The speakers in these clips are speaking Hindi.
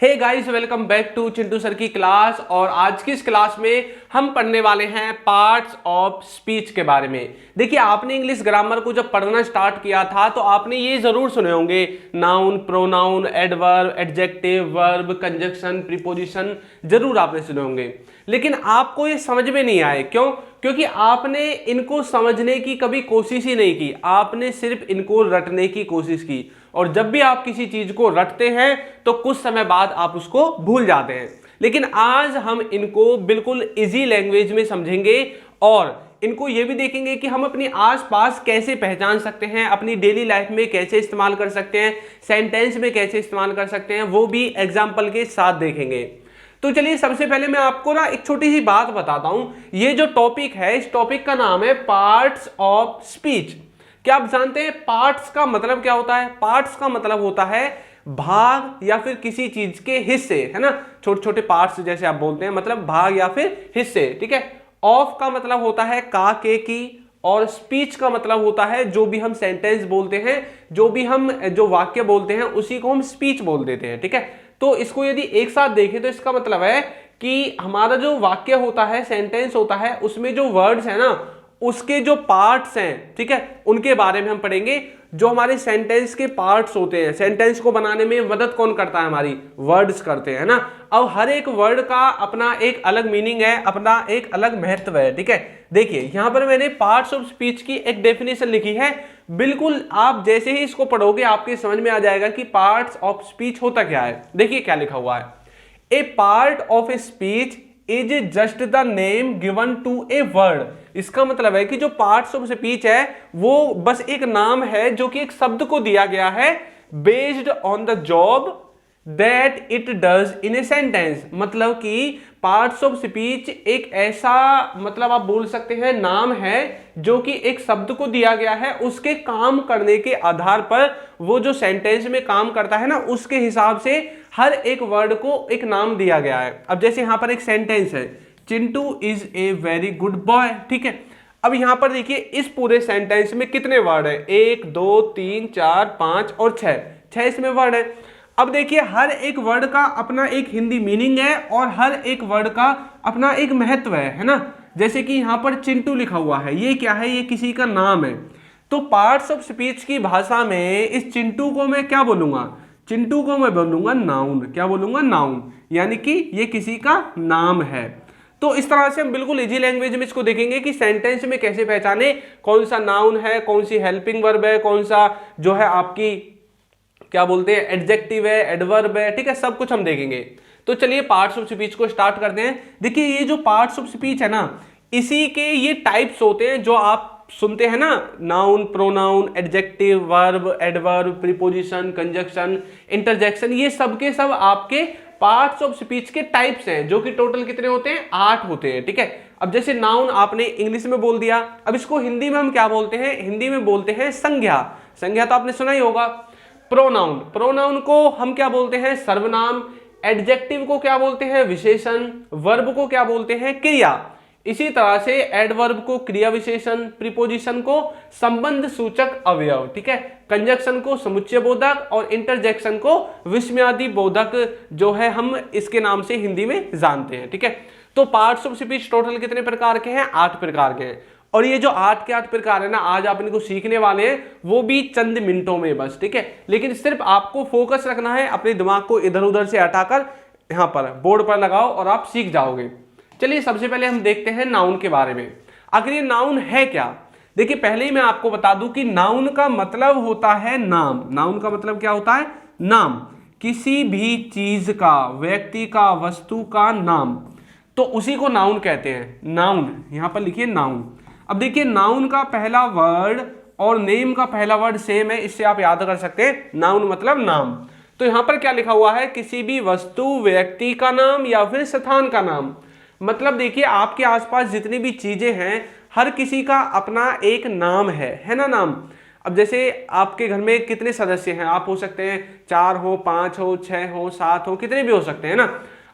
Hey guys, welcome back to Chintu sir की क्लास। और आज की इस क्लास में हम पढ़ने वाले हैं पार्ट्स ऑफ स्पीच के बारे में। देखिए, आपने इंग्लिश ग्रामर को जब पढ़ना स्टार्ट किया था तो आपने ये जरूर सुने होंगे, noun, pronoun, adverb, adjective, verb, conjunction, preposition, जरूर आपने सुने होंगे। लेकिन आपको ये समझ में नहीं आए, क्यों? क्योंकि आपने इनको समझने की कभी कोशिश ही नहीं की, आपने सिर्फ इनको रटने की कोशिश की। और जब भी आप किसी चीज को रटते हैं तो कुछ समय बाद आप उसको भूल जाते हैं। लेकिन आज हम इनको बिल्कुल इजी लैंग्वेज में समझेंगे और इनको ये भी देखेंगे कि हम अपनी आसपास कैसे पहचान सकते हैं, अपनी डेली लाइफ में कैसे इस्तेमाल कर सकते हैं, सेंटेंस में कैसे इस्तेमाल कर सकते हैं, वो भी एग्जाम्पल के साथ देखेंगे। तो चलिए, सबसे पहले मैं आपको ना एक छोटी सी बात बताता हूं। ये जो टॉपिक है, इस टॉपिक का नाम है पार्ट्स ऑफ स्पीच। क्या आप जानते हैं पार्ट्स का मतलब क्या होता है? पार्ट्स का मतलब होता है भाग या फिर किसी चीज के हिस्से, है ना। छोटे छोटे पार्ट्स जैसे आप बोलते हैं, मतलब भाग या फिर हिस्से, ठीक है। ऑफ का मतलब होता है का, के, की। और स्पीच का मतलब होता है जो भी हम सेंटेंस बोलते हैं, जो वाक्य बोलते हैं, उसी को हम स्पीच बोल देते हैं, ठीक है। तो इसको यदि एक साथ देखें तो इसका मतलब है कि हमारा जो वाक्य होता है, सेंटेंस होता है, उसमें जो वर्ड्स है ना, उसके जो पार्ट्स हैं, ठीक है, उनके बारे में हम पढ़ेंगे। जो हमारे सेंटेंस के पार्ट्स होते हैं, सेंटेंस को बनाने में मदद कौन करता है? हमारी वर्ड्स करते हैं ना। अब हर एक वर्ड का अपना एक अलग मीनिंग है, अपना एक अलग महत्व है, ठीक है। देखिए, यहां पर मैंने पार्ट्स ऑफ स्पीच की एक डेफिनेशन लिखी है। बिल्कुल आप जैसे ही इसको पढ़ोगे आपके समझ में आ जाएगा कि पार्ट्स ऑफ स्पीच होता क्या है। देखिए क्या लिखा हुआ है, a part of a speech is just the name given to a word. इसका मतलब है कि जो पार्ट्स ऑफ स्पीच है वो बस एक नाम है जो कि एक शब्द को दिया गया है, based on the job that it does in a sentence. मतलब कि पार्ट्स ऑफ स्पीच एक ऐसा, मतलब आप बोल सकते हैं, नाम है जो कि एक शब्द को दिया गया है, उसके काम करने के आधार पर वो जो सेंटेंस में काम करता है ना, उसके हिसाब से हर एक वर्ड को एक नाम दिया गया है। अब जैसे यहां पर एक सेंटेंस है, Chintu is a very good boy, ठीक है। अब यहां पर देखिए, इस पूरे सेंटेंस में कितने वर्ड है? 1 2 3 4 5 और 6 इसमें वर्ड है। अब देखिए, हर एक वर्ड का अपना एक हिंदी मीनिंग है और हर एक वर्ड का अपना एक महत्व है ना। जैसे कि यहां पर चिंटू लिखा हुआ है, ये क्या है? ये किसी का नाम है। तो पार्ट्स ऑफ स्पीच की भाषा में इस चिंटू को मैं क्या बोलूंगा? चिंटू को मैं बोलूंगा नाउन। क्या बोलूंगा? नाउन। यानी कि ये किसी का नाम है। तो इस तरह से हम बिल्कुल इजी लैंग्वेज में इसको देखेंगे कि सेंटेंस में कैसे पहचाने कौन सा नाउन है, कौन सी हेल्पिंग वर्ब है, कौन सा जो है आपकी क्या बोलते हैं एडजेक्टिव है, एडवर्ब है, ठीक है। सब कुछ हम देखेंगे। तो चलिए पार्ट्स ऑफ स्पीच को स्टार्ट करते हैं। देखिए, ये जो पार्ट्स ऑफ स्पीच है ना, इसी के ये टाइप्स होते हैं जो आप सुनते हैं ना, noun, pronoun, adjective, verb, adverb, preposition, conjunction, interjection, ये सब के सब आपके पार्ट्स ऑफ स्पीच के टाइप्स हैं, जो कि टोटल कितने होते हैं? 8 होते हैं, ठीक है। अब जैसे नाउन आपने इंग्लिश में बोल दिया, अब इसको हिंदी में हम क्या बोलते हैं? हिंदी में बोलते हैं संज्ञा। संज्ञा तो आपने सुना ही होगा। प्रोनाउन, प्रोनाउन को हम क्या बोलते हैं? सर्वनाम। एडजेक्टिव को क्या बोलते हैं? विशेषण। वर्ब को क्या बोलते हैं? क्रिया। इसी तरह से एडवर्ब को क्रिया विशेषण, प्रीपोजिशन को संबंध सूचक अवयव, ठीक है। कंजक्शन को समुच्चय बोधक और इंटरजेक्शन को विस्मयादि बोधक, जो है हम इसके नाम से हिंदी में जानते हैं, ठीक है। तो पार्ट्स ऑफ स्पीच टोटल कितने प्रकार के हैं? 8 प्रकार के हैं। और ये जो 8 के 8 प्रकार है ना, आज आप इनको सीखने वाले हैं, वो भी चंद मिनटों में बस, ठीक है। लेकिन सिर्फ आपको फोकस रखना है, अपने दिमाग को इधर उधर से हटाकर यहां पर बोर्ड पर लगाओ और आप सीख जाओगे। चलिए, सबसे पहले हम देखते हैं नाउन के बारे में। आखिर ये नाउन है क्या? देखिए, पहले ही मैं आपको बता दूं कि नाउन का मतलब होता है नाम। नाउन का मतलब क्या होता है? नाम। किसी भी चीज का, व्यक्ति का, वस्तु का नाम, तो उसी को नाउन कहते हैं। नाउन, यहां पर लिखिए नाउन। अब देखिए, नाउन का पहला वर्ड और नेम का पहला वर्ड सेम है, इससे आप याद कर सकते हैं। नाउन मतलब नाम। तो यहां पर क्या लिखा हुआ है? किसी भी वस्तु, व्यक्ति का नाम या फिर स्थान का नाम। मतलब देखिए, आपके आसपास जितनी भी चीजें हैं, हर किसी का अपना एक नाम है ना, नाम। अब जैसे आपके घर में कितने सदस्य हैं? आप हो सकते हैं 4 हो, 5 हो, 6 हो, 7 हो, कितने भी हो सकते हैं ना।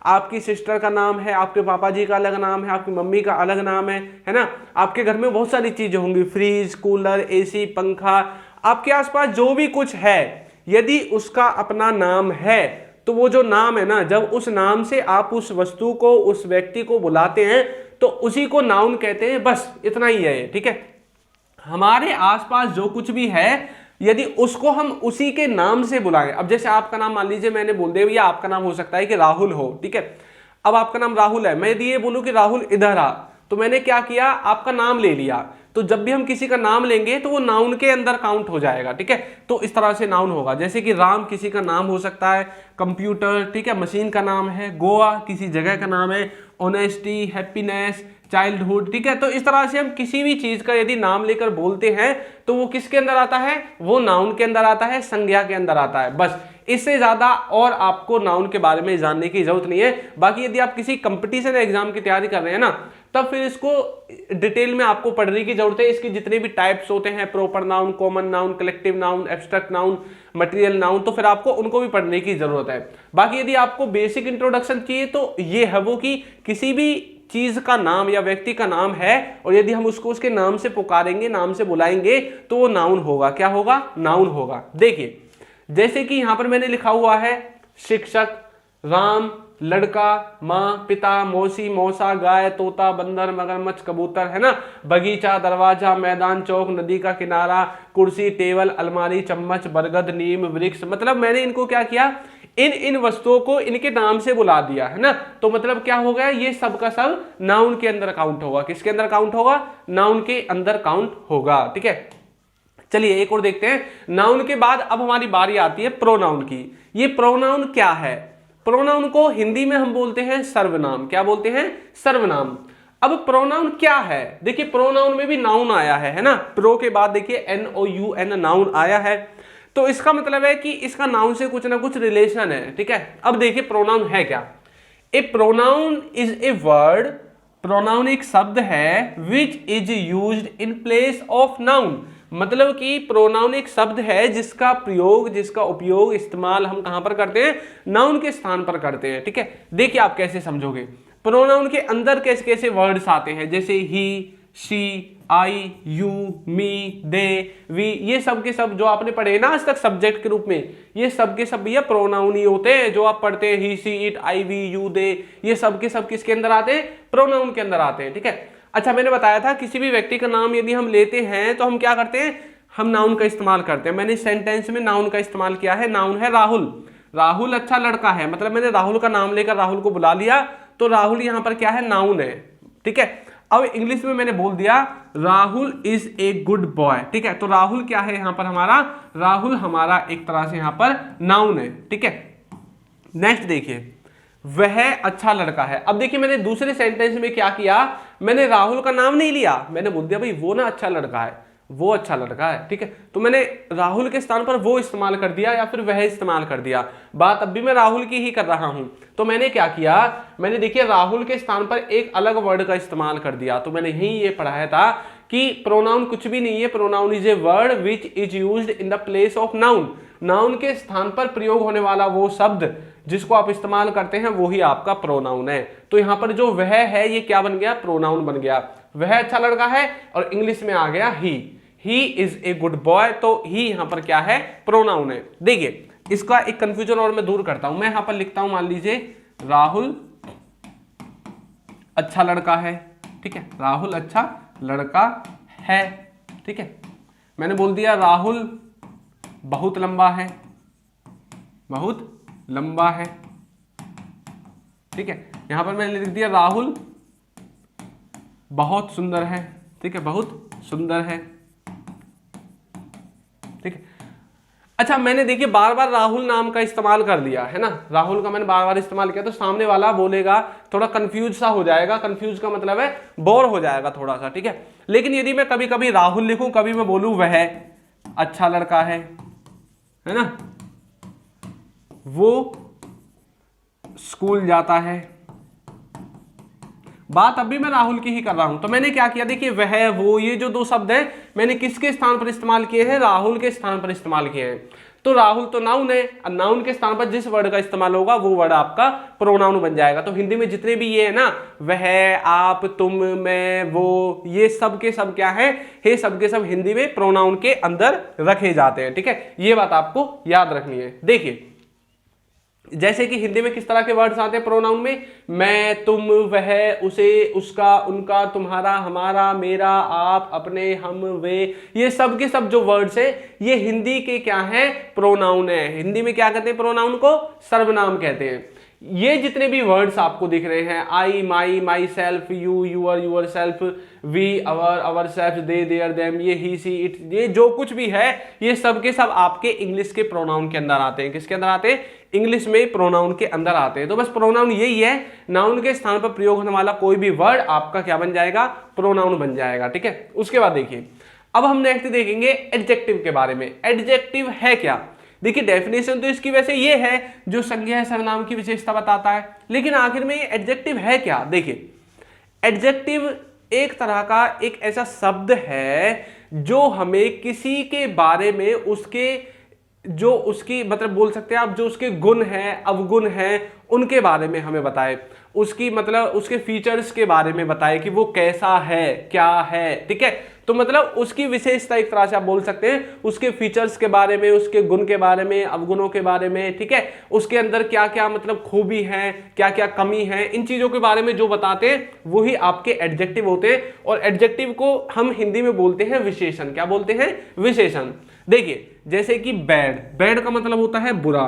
आपकी सिस्टर का नाम है, आपके पापा जी का अलग नाम है, आपकी मम्मी का अलग नाम है ना। आपके घर में बहुत सारी चीजें होंगी, फ्रिज, कूलर, एसी, पंखा। आपके आसपास जो भी कुछ है, यदि उसका अपना नाम है तो वो जो नाम है ना, जब उस नाम से आप उस वस्तु को, उस व्यक्ति को बुलाते हैं तो उसी को नाउन कहते हैं। बस इतना ही है, ठीक है। हमारे आसपास जो कुछ भी है, यदि उसको हम उसी के नाम से बुलाएं, अब जैसे आपका नाम मान लीजिए मैंने बोल दिया, या आपका नाम हो सकता है कि राहुल हो, ठीक है। अब आपका नाम राहुल है, मैं यदि ये बोलूं कि राहुल इधर आ, तो मैंने क्या किया, आपका नाम ले लिया। तो जब भी हम किसी का नाम लेंगे तो वो नाउन के अंदर काउंट हो जाएगा, ठीक है। तो इस तरह से नाउन होगा, जैसे कि राम किसी का नाम हो सकता है, कंप्यूटर, ठीक है, मशीन का नाम है, गोवा किसी जगह का नाम है, ऑनेस्टी, हैप्पीनेस, चाइल्डहुड, ठीक है। तो इस तरह से हम किसी भी चीज का यदि नाम लेकर बोलते हैं तो वो किसके अंदर आता है, वो नाउन के अंदर आता है, संज्ञा के अंदर आता है। बस इससे ज्यादा और आपको नाउन के बारे में जानने की जरूरत नहीं है। बाकी यदि आप किसी कंपटीशन एग्जाम की तैयारी कर रहे हैं ना, तब फिर इसको डिटेल में आपको पढ़ने की जरूरत है। इसके जितने भी टाइप्स होते हैं, proper noun, common noun, collective noun, abstract noun, material noun, तो फिर आपको उनको भी पढ़ने की जरूरत है। बाकी यदि आपको बेसिक इंट्रोडक्शन चाहिए तो ये है वो कि किसी भी चीज का नाम या व्यक्ति का नाम है और यदि हम उसको उसके नाम से पुकारेंगे, नाम से बुलाएंगे, तो वो नाउन होगा। क्या होगा, नाउन होगा। देखिए जैसे कि यहां पर मैंने लिखा हुआ है शिक्षक, राम, लड़का, माँ, पिता, मौसी, मौसा, गाय, तोता, बंदर, मगरमच्छ, कबूतर, है ना, बगीचा, दरवाजा, मैदान, चौक, नदी का किनारा, कुर्सी, टेबल, अलमारी, चम्मच, बरगद, नीम, वृक्ष। मतलब मैंने इनको क्या किया, इन वस्तुओं को इनके नाम से बुला दिया, है ना। तो मतलब क्या हो गया, ये सब का सब नाउन के अंदर काउंट होगा। किसके अंदर काउंट होगा, नाउन के अंदर काउंट होगा, ठीक है। चलिए एक और देखते हैं। नाउन के बाद अब हमारी बारी आती है प्रोनाउन की। ये प्रोनाउन क्या है, प्रोनाउन को हिंदी में हम बोलते हैं सर्वनाम। क्या बोलते हैं, सर्वनाम। अब प्रोनाउन क्या है, देखिए प्रोनाउन में भी नाउन आया है ना, प्रो के बाद देखिए NOUN नाउन आया है, तो इसका मतलब है कि इसका नाउन से कुछ ना कुछ रिलेशन है, ठीक है। अब देखिए प्रोनाउन है क्या। A pronoun is a word, pronoun एक शब्द है, which is used in place of noun. मतलब कि प्रोनाउन एक शब्द है जिसका प्रयोग, जिसका उपयोग, इस्तेमाल हम कहां पर करते हैं, नाउन के स्थान पर करते हैं, ठीक है। देखिए आप कैसे समझोगे, प्रोनाउन के अंदर कैसे कैसे वर्ड्स आते हैं, जैसे he, she, I, you, me, they, we, ये सब के सब जो आपने पढ़े ना आज तक सब्जेक्ट के रूप में, ये सब के सब भैया प्रोनाउन ही होते हैं। जो आप पढ़ते हैं ही, सी, इट, आई, वी, यू, दे, ये सब के सब किसके अंदर आते हैं, प्रोनाउन के अंदर आते हैं, ठीक है। अच्छा मैंने बताया था किसी भी व्यक्ति का नाम यदि हम लेते हैं तो हम क्या करते हैं, हम नाउन का इस्तेमाल करते हैं। मैंने सेंटेंस में नाउन का इस्तेमाल किया है, नाउन है राहुल। राहुल अच्छा लड़का है, मतलब मैंने राहुल का नाम लेकर राहुल को बुला लिया, तो राहुल यहां पर क्या है, नाउन है, ठीक है। अब इंग्लिश में मैंने बोल दिया Rahul is a good boy, ठीक है। तो राहुल क्या है यहां पर हमारा, राहुल हमारा एक तरह से यहां पर नाउन है, ठीक है। नेक्स्ट देखिए, वह अच्छा लड़का है। अब देखिए मैंने दूसरे सेंटेंस में क्या किया, मैंने राहुल का नाम नहीं लिया, मैंने बोल दिया भाई वो ना अच्छा लड़का है, वो अच्छा लड़का है, ठीक है। तो मैंने राहुल के स्थान पर वो इस्तेमाल कर दिया या फिर वह इस्तेमाल कर दिया, बात अब भी मैं राहुल की ही कर रहा हूं। तो मैंने क्या किया, मैंने देखिए राहुल के स्थान पर एक अलग वर्ड का इस्तेमाल कर दिया। तो मैंने यही ये पढ़ाया था कि प्रोनाउन कुछ भी नहीं है, pronoun is a word which is used in the place of noun. Noun के स्थान पर प्रयोग होने वाला वो शब्द जिसको आप इस्तेमाल करते हैं वो ही आपका प्रोनाउन है। तो यहां पर जो वह है ये क्या बन गया, प्रोनाउन बन गया। वह अच्छा लड़का है और इंग्लिश में आ गया he is a good boy, तो ही यहां पर क्या है, प्रोनाउन है। देखिए इसका एक कंफ्यूजन और मैं दूर करता हूं, मैं यहां पर लिखता हूं, मान लीजिए राहुल अच्छा लड़का है, ठीक है, राहुल अच्छा लड़का है, ठीक है। मैंने बोल दिया राहुल बहुत लंबा है, बहुत लंबा है, ठीक है। यहां पर मैंने लिख दिया राहुल बहुत सुंदर है, ठीक है, बहुत सुंदर है, ठीक है। अच्छा मैंने देखिए बार बार राहुल नाम का इस्तेमाल कर लिया है ना, राहुल का मैंने बार बार इस्तेमाल किया, तो सामने वाला बोलेगा थोड़ा कंफ्यूज सा हो जाएगा। कंफ्यूज का मतलब है बोर हो जाएगा थोड़ा सा, ठीक है। लेकिन यदि मैं कभी कभी राहुल लिखूं, कभी मैं बोलूं वह अच्छा लड़का है ना, वो स्कूल जाता है, बात अभी मैं राहुल की ही कर रहा हूं। तो मैंने क्या किया, देखिए वह, वो, ये जो दो शब्द हैं मैंने किसके स्थान पर इस्तेमाल किए हैं, राहुल के स्थान पर इस्तेमाल किए हैं। तो राहुल तो नाउन है, नाउन के स्थान पर जिस वर्ड का इस्तेमाल होगा वो वर्ड आपका प्रोनाउन बन जाएगा। तो हिंदी में जितने भी ये है ना, वह, आप, तुम, मैं, वो, ये सब के सब क्या है, ये सब के सब हिंदी में प्रोनाउन के अंदर रखे जाते हैं, ठीक है। ये बात आपको याद रखनी है। देखिए जैसे कि हिंदी में किस तरह के वर्ड्स आते हैं प्रोनाउन में, मैं, तुम, वह, उसे, उसका, उनका, तुम्हारा, हमारा, मेरा, आप, अपने, हम, वे, ये सब के सब जो वर्ड्स है ये हिंदी के क्या है, प्रोनाउन है। हिंदी में क्या कहते हैं प्रोनाउन को, सर्वनाम कहते हैं। ये जितने भी वर्ड्स आपको दिख रहे हैं, I, my, myself, you, your, yourself, we, our, ourself, they, their, them, ये ही, सी, इट, ये जो कुछ भी है ये सब के सब आपके इंग्लिश के प्रोनाउन के अंदर आते हैं। किसके अंदर आते हैं, इंग्लिश में प्रोनाउन के अंदर आते हैं। तो बस प्रोनाउन यही है, नाउन के स्थान पर प्रयोग होने वाला कोई भी वर्ड आपका क्या बन जाएगा, प्रोनाउन बन जाएगा। ठीक है, उसके बाद देखिए अब हम नेक्स्ट देखेंगे एडजेक्टिव के बारे में। एडजेक्टिव है क्या, देखिए डेफिनेशन तो इसकी वैसे ये है जो संज्ञा सर्वनाम की विशेषता बताता है, लेकिन आखिर में ये एडजेक्टिव है क्या। देखिए एडजेक्टिव एक तरह का एक ऐसा शब्द है जो हमें किसी के बारे में उसके जो उसकी मतलब बोल सकते हैं आप, जो उसके गुण हैं, अवगुण हैं, उनके बारे में हमें बताए, उसकी मतलब उसके फीचर्स के बारे में बताए कि वो कैसा है, क्या है। ठीक है, तो मतलब उसकी विशेषता एक तरह से आप बोल सकते हैं, उसके फीचर्स के बारे में, उसके गुण के बारे में, अवगुणों के बारे में। ठीक है, उसके अंदर क्या क्या मतलब खूबी है, क्या क्या कमी है, इन चीजों के बारे में जो बताते हैं वही आपके एडजेक्टिव होते हैं। और एडजेक्टिव को हम हिंदी में बोलते हैं विशेषण। क्या बोलते हैं, विशेषण। देखिए जैसे कि बैड, बैड का मतलब होता है बुरा,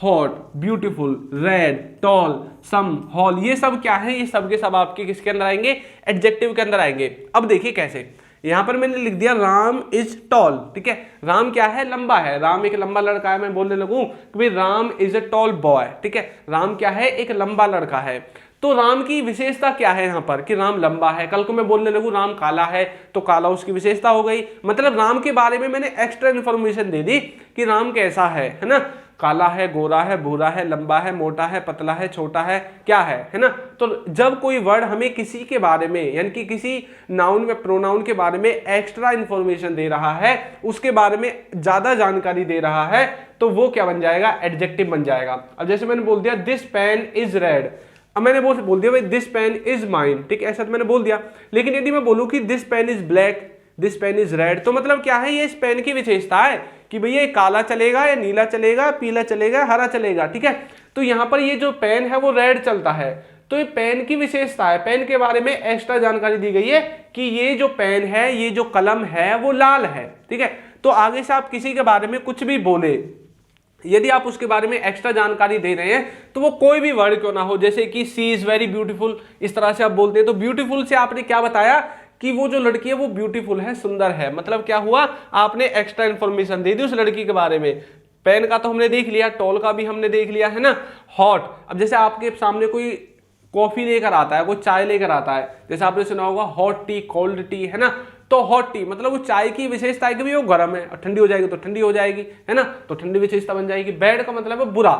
हॉट, ब्यूटीफुल, रेड, टॉल, सम, हॉल, ये सब क्या है, ये सब के सब आपके किसके अंदर आएंगे, एडजेक्टिव के अंदर आएंगे। अब देखिए कैसे, यहां पर मैंने लिख दिया राम इज टॉल। ठीक है, राम क्या है, लंबा है, राम एक लंबा लड़का है। मैं बोलने लगूं कि भाई Ram is a tall boy. ठीक है, राम क्या है, एक लंबा लड़का है। तो राम की विशेषता क्या है यहाँ पर कि राम लंबा है। कल को मैं बोलने लगूं राम काला है तो काला उसकी विशेषता हो गई। मतलब राम के बारे में मैंने एक्स्ट्रा इन्फॉर्मेशन दे दी कि राम कैसा है ना, काला है, गोरा है, भूरा है, लंबा है, मोटा है, पतला है, छोटा है, क्या है ना। तो जब कोई वर्ड हमें किसी के बारे में यानी कि किसी नाउन में प्रोनाउन के बारे में एक्स्ट्रा इंफॉर्मेशन दे रहा है, उसके बारे में ज्यादा जानकारी दे रहा है, तो वो क्या बन जाएगा, एडजेक्टिव बन जाएगा। अब जैसे मैंने बोल दिया दिस पेन इज रेड, अब मैंने बोल दिया भाई दिस पेन इज माइन। ठीक है, ऐसा तो मैंने बोल दिया। लेकिन यदि मैं बोलूं कि this pen is black, this pen is red, तो मतलब क्या है, ये इस पेन की विशेषता है कि भैया ये काला चलेगा या नीला चलेगा, पीला चलेगा, हरा चलेगा। ठीक है, तो यहां पर ये जो पेन है वो रेड चलता है, तो ये पेन की विशेषता है। पेन के बारे में एक्स्ट्रा जानकारी दी गई है कि ये जो पेन है, ये जो कलम है वो लाल है। ठीक है, तो आगे से आप किसी के बारे में कुछ भी बोले, यदि आप उसके बारे में एक्स्ट्रा जानकारी दे रहे हैं तो वो कोई भी वर्ड क्यों ना हो, जैसे कि सी इज वेरी ब्यूटीफुल, इस तरह से आप बोलते हैं, तो ब्यूटीफुल से आपने क्या बताया कि वो जो लड़की है वो ब्यूटीफुल है, सुंदर है। मतलब क्या हुआ, आपने एक्स्ट्रा इंफॉर्मेशन दे दी उस लड़की के बारे में। पेन का तो हमने देख लिया, टॉल का भी हमने देख लिया है ना। हॉट, अब जैसे आपके सामने कोई कॉफी लेकर आता है, कोई चाय लेकर आता है, जैसे आपने सुना होगा हॉट टी, कोल्ड टी, है ना। तो हॉट टी मतलब वो चाय की विशेषता है कि वो गर्म है, और ठंडी हो जाएगी तो ठंडी हो जाएगी, है ना, तो ठंडी विशेषता बन जाएगी। बैड का मतलब है बुरा,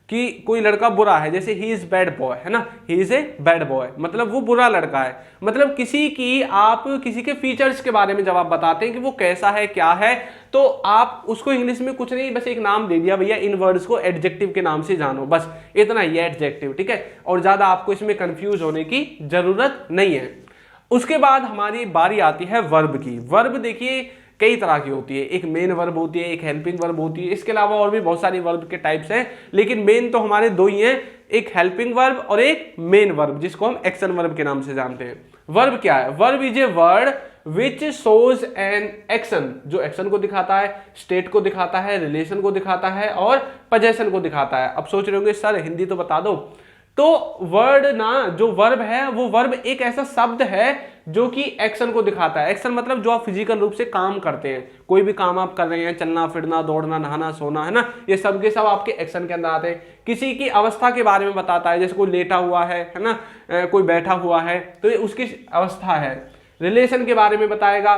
कि कोई लड़का बुरा है, जैसे ही इज बैड बॉय, है ना, he is a bad boy, मतलब वो बुरा लड़का है। मतलब किसी की आप किसी के फीचर्स के बारे में जब आप बताते हैं कि वो कैसा है, क्या है, तो आप उसको इंग्लिश में कुछ नहीं, बस एक नाम दे दिया, भैया इन वर्ड्स को एडजेक्टिव के नाम से जानो, बस इतना ही है एडजेक्टिव। ठीक है, और ज्यादा आपको इसमें कंफ्यूज होने की जरूरत नहीं है। उसके बाद हमारी बारी आती है वर्ब की। वर्ब देखिए कई तरह की होती है, एक मेन वर्ब होती है, एक हेल्पिंग वर्ब होती है, इसके अलावा और भी बहुत सारी वर्ब के टाइप्स हैं, लेकिन मेन तो हमारे दो ही हैं, एक हेल्पिंग वर्ब और एक मेन वर्ब, जिसको हम एक्शन वर्ब के नाम से जानते हैं। वर्ब क्या है, verb is a word which shows an action, जो एक्शन को दिखाता है, स्टेट को दिखाता है, रिलेशन को दिखाता है और पोजेशन को दिखाता है। अब सोच रहे होंगे सर हिंदी तो बता दो, तो वर्ड ना, जो वर्ब है वो वर्ब एक ऐसा शब्द है जो कि एक्शन को दिखाता है। एक्शन मतलब जो आप फिजिकल रूप से काम करते हैं, कोई भी काम आप कर रहे हैं, चलना फिरना, दौड़ना, नहाना, सोना, है ना, ये सब के सब आपके एक्शन के अंदर आते हैं। किसी की अवस्था के बारे में बताता है, जैसे कोई लेटा हुआ है ना, कोई बैठा हुआ है, तो ये उसकी अवस्था है। रिलेशन के बारे में बताएगा,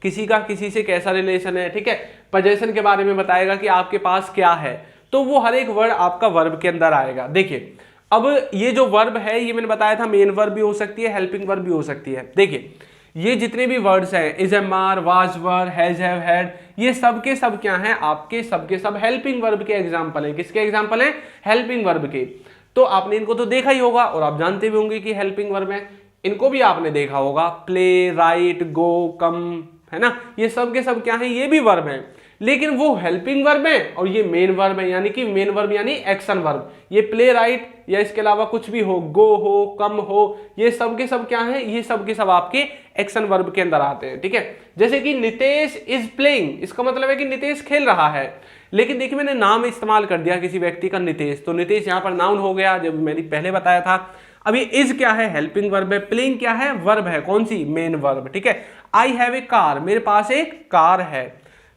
किसी का किसी से कैसा रिलेशन है। ठीक है, पोजेशन के बारे में बताएगा कि आपके पास क्या है। तो वो हर एक वर्ड आपका वर्ब के अंदर आएगा। देखिए अब ये जो वर्ब है, ये मैंने बताया था मेन वर्ब भी हो सकती है, हेल्पिंग वर्ब भी हो सकती है। देखिए ये जितने भी वर्ड्स हैं, is am are, was were, has have had, ये सब के सब क्या हैं, आपके सब के सब हेल्पिंग वर्ब के एग्जांपल हैं। किसके एग्जांपल हैं, हेल्पिंग वर्ब के। तो आपने इनको तो देखा ही होगा और आप जानते भी होंगे कि हेल्पिंग वर्ब है। इनको भी आपने देखा होगा, प्ले, राइट, गो, कम, है ना, ये सब के सब क्या है, ये भी वर्ब है। लेकिन वो हेल्पिंग वर्ब है और ये मेन वर्ब है, यानी कि मेन वर्ब यानी एक्शन वर्ब। ये प्ले राइट या इसके अलावा कुछ भी हो, गो हो, कम हो, ये सब के सब क्या है, ये सब के सब आपके एक्शन वर्ब के अंदर आते हैं, ठीक है। जैसे कि नितेश इज प्लेइंग, इसका मतलब है कि नितेश खेल रहा है, लेकिन देखिए मैंने नाम इस्तेमाल कर दिया किसी व्यक्ति का नितेश, तो नितेश यहाँ पर नाउन हो गया, जब मैंने पहले बताया था। अब ये इज क्या है, हेल्पिंग वर्ब है, प्लेइंग क्या है, वर्ब है, कौन सी, मेन वर्ब, ठीक है। आई हैव ए कार, मेरे पास एक कार है,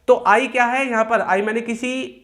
तो आई क्या है, यहाँ पर आई मैंने किसी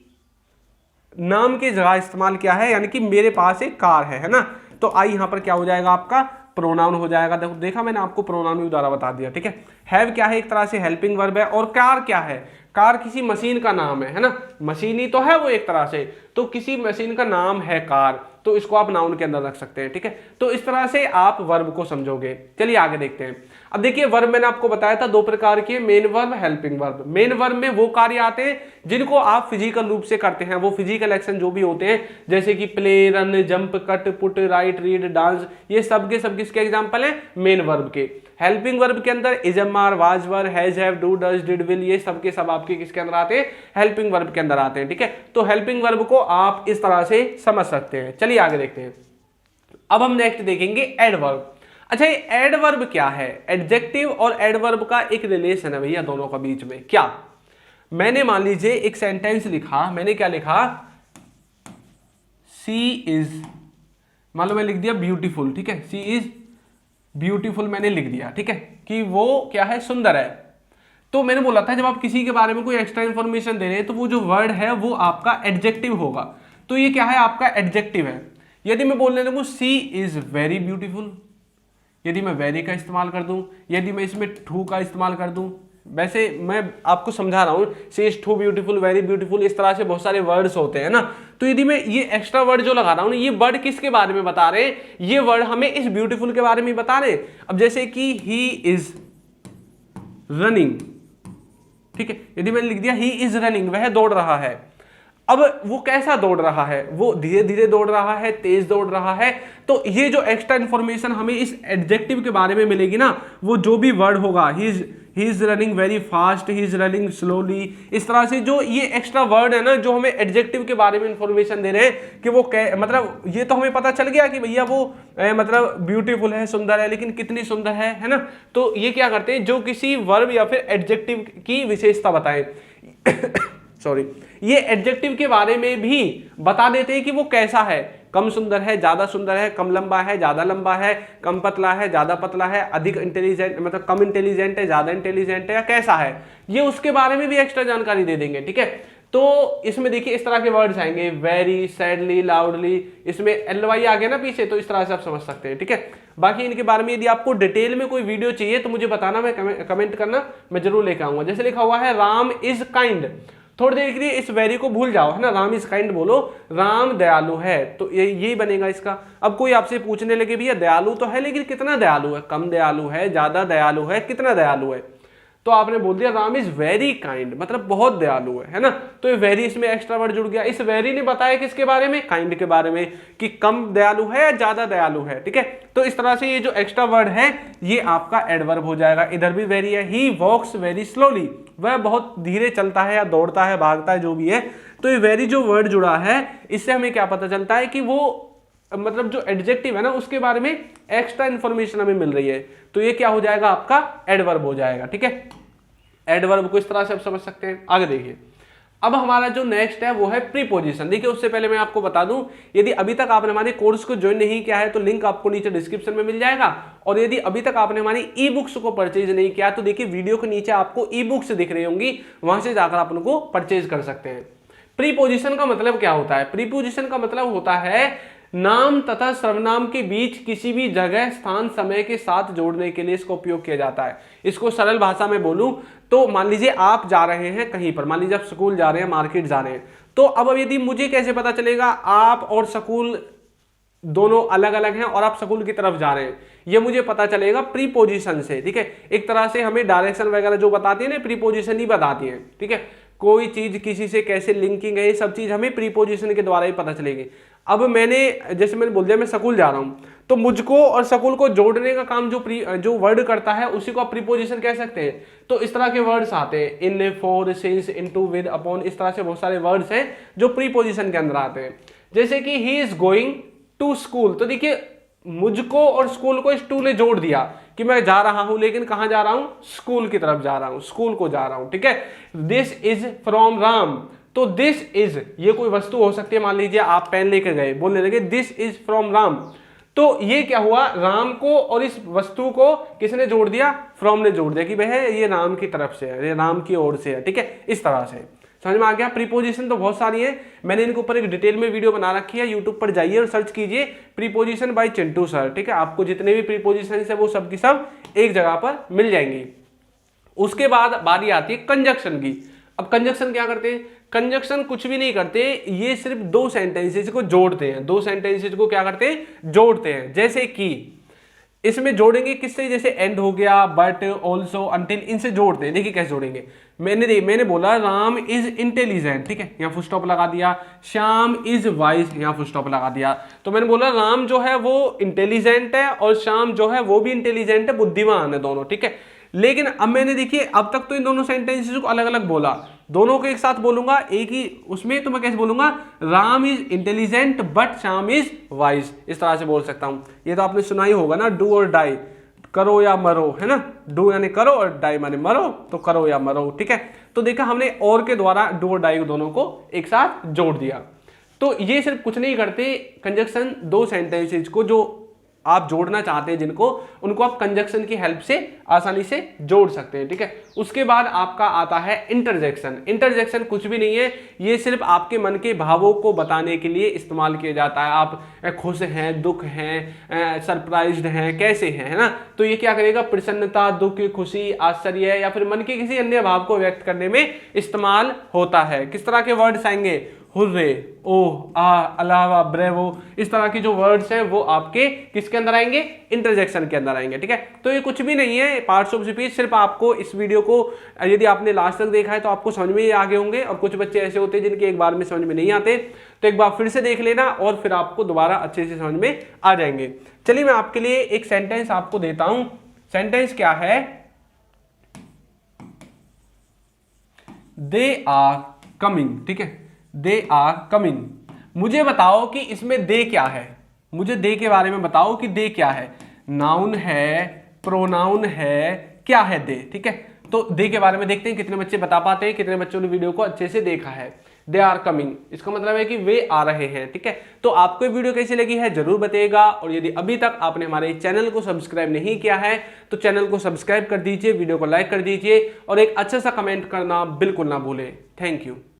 नाम की जगह इस्तेमाल किया है, यानी कि मेरे पास एक कार है ना, तो आई यहाँ पर क्या हो जाएगा, आपका प्रोनाउन हो जाएगा। देखा मैंने आपको प्रोनाउन भी द्वारा बता दिया, ठीक है। हैव क्या है, एक तरह से हेल्पिंग वर्ब है, और कार क्या है, कार किसी मशीन का नाम है ना, मशीन ही तो है वो एक तरह से, तो किसी मशीन का नाम है कार, तो इसको आप नाउन के अंदर रख सकते हैं, ठीक है। तो इस तरह से आप वर्ब को समझोगे। चलिए आगे देखते हैं। अब देखिए वर्ब मैंने आपको बताया था दो प्रकार के, main verb, helping verb. Main verb में वो कार्य आते हैं जिनको आप फिजिकल रूप से करते हैं, वो फिजिकल एक्शन जो भी होते हैं, जैसे कि play, run, jump, cut, put, write, read, dance, ये सब के सब किसके एग्जाम्पल हैं, मेन वर्ब के। हेल्पिंग वर्ब के अंदर is, am, are, was, were, has, have, do, does, did, will, ये सब के सब आपके किसके अंदर आते हैं, हेल्पिंग वर्ब के अंदर आते हैं, ठीक है। तो हेल्पिंग वर्ब को आप इस तरह से समझ सकते हैं। चलिए आगे देखते हैं। अब हम नेक्स्ट देखेंगे एडवर्ब। अच्छा, ये एडवर्ब क्या है, एडजेक्टिव और एडवर्ब का एक रिलेशन है भैया दोनों का बीच में। क्या, मैंने मान लीजिए एक सेंटेंस लिखा, मैंने क्या लिखा, सी इज, मान लो मैं लिख दिया ब्यूटीफुल, ठीक है, सी इज ब्यूटीफुल मैंने लिख दिया, ठीक है, कि वो क्या है, सुंदर है। तो मैंने बोला था जब आप किसी के बारे में कोई एक्स्ट्रा इंफॉर्मेशन दे रहे हैं तो वो जो वर्ड है वो आपका एडजेक्टिव होगा, तो ये क्या है, आपका एडजेक्टिव है। यदि मैं बोलने लगूं सी इज वेरी ब्यूटीफुल, यदि मैं वेरी का इस्तेमाल कर दूं, यदि मैं इसमें टू का इस्तेमाल कर दूं, वैसे मैं आपको समझा रहा हूं, she is too beautiful, very beautiful, इस तरह से बहुत सारे वर्ड्स होते हैं ना, तो यदि मैं ये एक्स्ट्रा वर्ड जो लगा रहा हूं, ये वर्ड किसके बारे में बता रहे हैं, ये वर्ड हमें इस ब्यूटीफुल के बारे में बता रहे हैं। अब जैसे कि ही इज रनिंग, ठीक है, यदि मैंने लिख दिया ही इज रनिंग, वह दौड़ रहा है। अब वो कैसा दौड़ रहा है, वो धीरे धीरे दौड़ रहा है, तेज दौड़ रहा है, तो ये जो एक्स्ट्रा इंफॉर्मेशन हमें इस एडजेक्टिव के बारे में मिलेगी ना, वो जो भी वर्ड होगा, he is running very fast, he is running slowly, इस तरह से जो ये एक्स्ट्रा वर्ड है ना, जो हमें एडजेक्टिव के बारे में इंफॉर्मेशन दे रहे हैं कि वो मतलब ये तो हमें पता चल गया कि भैया वो मतलब ब्यूटीफुल है, सुंदर है, लेकिन कितनी सुंदर है ना। तो ये क्या करते हैं, जो किसी वर्ब या फिर एडजेक्टिव की विशेषता बताएं सॉरी, ये एडजेक्टिव के बारे में भी बता देते हैं कि वो कैसा है, कम सुंदर है, ज्यादा सुंदर है, कम लंबा है, ज्यादा लंबा है, कम पतला है, ज्यादा पतला है, अधिक इंटेलिजेंट मतलब कम इंटेलिजेंट है, ज्यादा इंटेलिजेंट है, या कैसा है, ये उसके बारे में भी एक्स्ट्रा जानकारी दे देंगे, ठीक है। तो इसमें देखिए इस तरह के वर्ड्स आएंगे, वेरी, सैडली, लाउडली, इसमें एलवाई आ गया ना पीछे, तो इस तरह से आप समझ सकते हैं, ठीक है। बाकी इनके बारे में यदि आपको डिटेल में कोई वीडियो चाहिए तो मुझे बताना, मैं कमेंट करना, मैं जरूर लेकर आऊंगा। जैसे लिखा हुआ है राम इज काइंड, थोड़ी देर के लिए इस वेरी को भूल जाओ, है ना, राम इज काइंड बोलो, राम दयालु है, तो यही बनेगा इसका। अब कोई आपसे पूछने लगे भैया दयालु तो है, लेकिन कितना दयालु है, कम दयालु है, ज्यादा दयालु है, कितना दयालु है, तो आपने बोल दिया राम इज वेरी काइंड, मतलब बहुत दयालु है ना। तो ये वेरी इसमें एक्स्ट्रा वर्ड जुड़ गया। इस वेरी ने बताया किसके बारे में, काइंड के बारे में, कि कम दयालु है या ज्यादा दयालु है, ठीक है। तो इस तरह से ये जो एक्स्ट्रा वर्ड है ये आपका एडवर्ब हो जाएगा। इधर भी वेरी है, ही वॉक्स वेरी स्लोली, वह बहुत धीरे चलता है या दौड़ता है, भागता है, जो भी है। तो ये वेरी जो वर्ड जुड़ा है, इससे हमें क्या पता चलता है कि वो मतलब जो एडजेक्टिव है ना उसके बारे में एक्स्ट्रा इंफॉर्मेशन हमें मिल रही है, तो ये क्या हो जाएगा, आपका एडवर्ब हो जाएगा, ठीक है। एडवर्ब को इस तरह से आप समझ सकते हैं। आगे देखिए, अब हमारा जो नेक्स्ट है वो है प्रीपोजिशन। देखिए उससे पहले मैं आपको बता दूं, यदि अभी तक आपने हमारे कोर्स को ज्वाइन नहीं किया है तो लिंक आपको नीचे डिस्क्रिप्शन में मिल जाएगा, और यदि अभी तक आपने हमारी ई बुक्स को परचेज नहीं किया तो देखिए वीडियो के नीचे आपको ई बुक्स दिख रही होंगी, वहां से जाकर आप उनको परचेज कर सकते हैं। प्रीपोजिशन का मतलब क्या होता है, प्रीपोजिशन का मतलब होता है नाम तथा सर्वनाम के बीच किसी भी जगह, स्थान, समय के साथ जोड़ने के लिए इसका उपयोग किया जाता है। इसको सरल भाषा में बोलूं तो मान लीजिए आप जा रहे हैं कहीं पर, मान लीजिए आप स्कूल जा रहे हैं, मार्केट जा रहे हैं, तो अब यदि मुझे कैसे पता चलेगा आप और स्कूल दोनों अलग अलग हैं और आप स्कूल की तरफ जा रहे हैं, ये मुझे पता चलेगा प्रीपोजिशन से, ठीक है। एक तरह से हमें डायरेक्शन वगैरह जो बताती है ना, प्रीपोजिशन ही बताती है, ठीक है। कोई चीज किसी से कैसे लिंकिंग है, ये सब चीज हमें प्रीपोजिशन के द्वारा ही पता चलेगी। अब जैसे मैंने बोल दिया मैं स्कूल जा रहा हूं, तो मुझको और स्कूल को जोड़ने का काम जो वर्ड करता है उसी को आप प्रीपोजिशन कह सकते हैं। तो इस तरह के वर्ड्स आते हैं, in, for, since, into, with, upon, इस तरह से बहुत सारे वर्ड्स हैं जो प्रीपोजिशन के अंदर आते हैं। जैसे कि he is going to school, तो देखिए मुझको और स्कूल को इस टू ने जोड़ दिया कि मैं जा रहा हूं, लेकिन कहां जा रहा हूं, स्कूल की तरफ जा रहा हूं, स्कूल को जा रहा हूं, ठीक है। दिस इज फ्रॉम राम, तो दिस इज ये कोई वस्तु हो सकती है, मान लीजिए आप पेन लेकर गए, बोलने लगे दिस इज फ्रॉम राम, तो ये क्या हुआ, राम को और इस वस्तु को किसने जोड़ दिया, फ्रॉम ने जोड़ दिया कि वह ये राम की तरफ से है, ये राम की ओर से है, ठीक है। इस तरह से समझ में आ गया। प्रीपोजिशन तो बहुत सारी है, मैंने इनके ऊपर एक डिटेल में वीडियो बना रखी है, यूट्यूब पर जाइए और सर्च कीजिए प्रीपोजिशन बाय चिंटू सर, ठीक है। आपको जितने भी प्रीपोजिशन है वो सब की सब एक जगह पर मिल जाएंगी। उसके बाद बारी आती है कंजक्शन की। अब कंजक्शन क्या करते हैं, कंजक्शन कुछ भी नहीं करते, ये सिर्फ दो सेंटेंसेस को जोड़ते हैं, दो सेंटेंसेस को क्या करते हैं, जोड़ते हैं। जैसे कि इसमें जोड़ेंगे किससे, जैसे एंड हो गया, बट, ऑल्सो, अंटिल, इनसे जोड़ते हैं। देखिए कैसे जोड़ेंगे, मैंने बोला राम इज इंटेलिजेंट, ठीक है, यहाँ फुल स्टॉप लगा दिया। श्याम इज वाइज, यहाँ फुल स्टॉप लगा दिया। तो मैंने बोला राम जो है वो इंटेलिजेंट है और श्याम जो है वो भी इंटेलिजेंट है, बुद्धिमान है दोनों, ठीक है। लेकिन अब मैंने देखिए अब तक तो इन दोनों सेंटेंसेस को अलग अलग बोला, दोनों को एक साथ बोलूंगा एक ही उसमें, तो मैं कैसे बोलूंगा, Ram is intelligent but Shyam is wise, इस तरह से बोल सकता हूं। ये तो आपने सुना ही होगा ना, डू और डाई, करो या मरो, है ना। डू यानी करो और डाई माने मरो, तो करो या मरो, ठीक है। तो देखा हमने और के द्वारा डू और डाई दोनों को एक साथ जोड़ दिया। तो ये सिर्फ कुछ नहीं करते, कंजक्शन दो सेंटेंसेज को जो आप जोड़ना चाहते हैं जिनको, उनको आप कंजक्शन की हेल्प से आसानी से जोड़ सकते हैं, ठीक है। उसके बाद आपका आता है इंटरजेक्शन। इंटरजेक्शन कुछ भी नहीं है, ये सिर्फ आपके मन के भावों को बताने के लिए इस्तेमाल किया जाता है। आप खुश हैं, दुख हैं, सरप्राइज्ड हैं, कैसे हैं, है ना। तो ये क्या करेगा, प्रसन्नता, दुख, खुशी, आश्चर्य या फिर मन के किसी अन्य भाव को व्यक्त करने में इस्तेमाल होता है। किस तरह के वर्ड्स आएंगे, हुर्रे, ओह, आ, अलावा, ब्रेवो, इस तरह के जो वर्ड्स हैं वो आपके किसके अंदर आएंगे, इंटरजेक्शन के अंदर आएंगे, ठीक है। तो ये कुछ भी नहीं है पार्ट्स ऑफ स्पीच, सिर्फ आपको इस वीडियो को यदि आपने लास्ट तक देखा है तो आपको समझ में ही आगे होंगे। और कुछ बच्चे ऐसे होते हैं जिनके एक बार में समझ में नहीं आते, तो एक बार फिर से देख लेना और फिर आपको दोबारा अच्छे से समझ में आ जाएंगे। चलिए मैं आपके लिए एक सेंटेंस आपको देता हूं। सेंटेंस क्या है, दे आर कमिंग, ठीक है, दे आर कमिंग। मुझे बताओ कि इसमें दे क्या है, मुझे दे के बारे में बताओ कि दे क्या है, नाउन है, प्रोनाउन है, क्या है दे, ठीक है। तो दे के बारे में देखते हैं कितने बच्चे बता पाते हैं, कितने बच्चों ने वीडियो को अच्छे से देखा है। दे आर कमिंग, इसका मतलब है कि वे आ रहे हैं, ठीक है। तो आपको ये वीडियो कैसी लगी है जरूर बताइएगा, और यदि अभी तक आपने हमारे चैनल को सब्सक्राइब नहीं किया है तो चैनल को सब्सक्राइब कर दीजिए, वीडियो को लाइक कर दीजिए और एक अच्छा सा कमेंट करना बिल्कुल ना भूलें। Thank you.